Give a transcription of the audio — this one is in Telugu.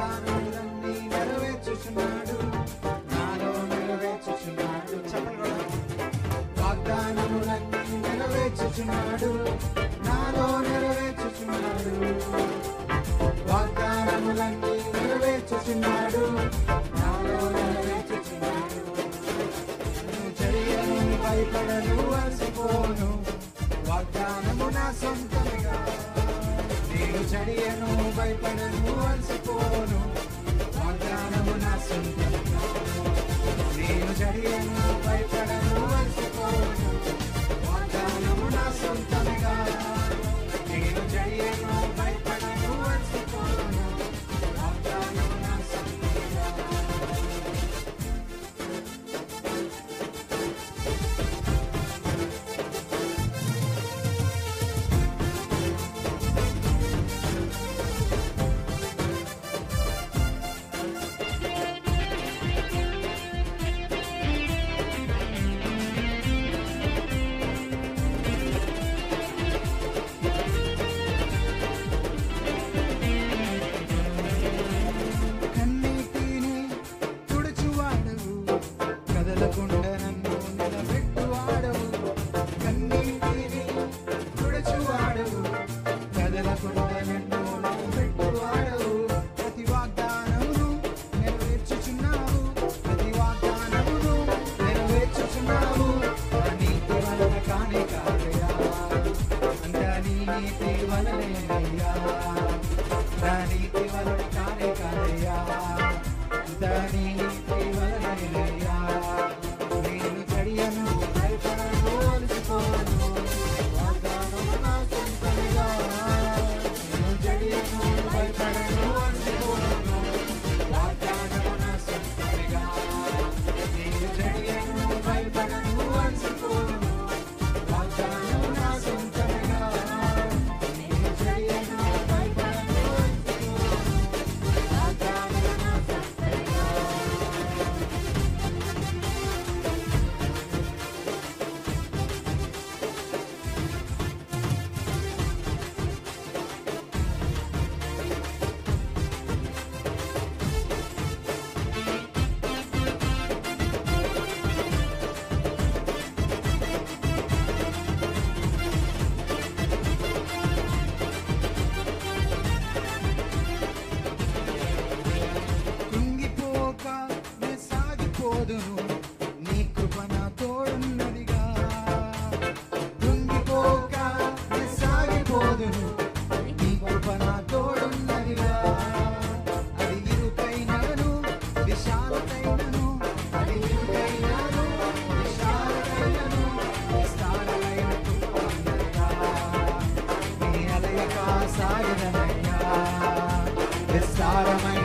వాగ్దానములన్నీ నెరవేర్చుచున్నాడు, నాలో నెరవేర్చుచున్నాడు. చెప్పండి, వాగ్దానములన్నీ నెరవేర్చుచున్నాడు, నాలో నెరవేర్చుచున్నాడు. వాగ్దానములన్నీ నెరవేర్చుచున్నాడు, నాలో నెరవేర్చుచున్నాడు. చర్యను భయపడను, అలసిపోను, వాగ్దానము నా సొంతముగా. నేను చర్యను భయపడను, అలసిపోను, వాగ్దానము నా సొంతముగా. నేను చర్యను భయపడను, అలసిపోను, వాగ్దానము నా సొంతముగా. నేను చర్యను భయపడను, అలసిపోను, వాగ్దానము నా సొంతముగా. కన్నీటిని తుడుచువాడవు, కదలకుండా నన్ను నిలబెట్టువాడవు. కన్నీటిని తుడుచువాడవు, కదలకుండా నన్ను నిలబెట్టువాడవు. ప్రతి వాగ్దానమును నెరవేర్చుచున్నావు, ప్రతి వాగ్దానమును నెరవేర్చుచున్నావు. నా నీతి వలన కానే కాదయ్యా, అంతా నీ నీతి వలనేనయ్యా. నా నీతి వలన కానే కాదయ్యా, అంతా నీ నీతి వలనేనయ్యా. నేను చడియను భయపడను, అలసిపోను, వాగ్దానము నా సొంతముగా. నేను చడియను భయపడను, అలసిపోను, వాగ్దానము నా సొంతముగా. నేను చడియను భయపడను, అలసిపోను, వాగ్దానము నా సొంతముగా. నేను చడియను భయపడను, అలసిపోను, వాగ్దానము నా సొంతముగా. కుంగిపోక నే సాగిపోదును, నీ కృప నా తోడున్నదిగా. కుంగిపోక నే సాగిపోదును, నీ కృప నా తోడున్నదిగా. అది ఇరుకైనను విశాలతైనను, అది ఇరుకైనను విశాలతైనను, విస్తారమైన కృప ఉన్నదిగా. నీ అలయక సాగిననయ్యా, విస్తారమైన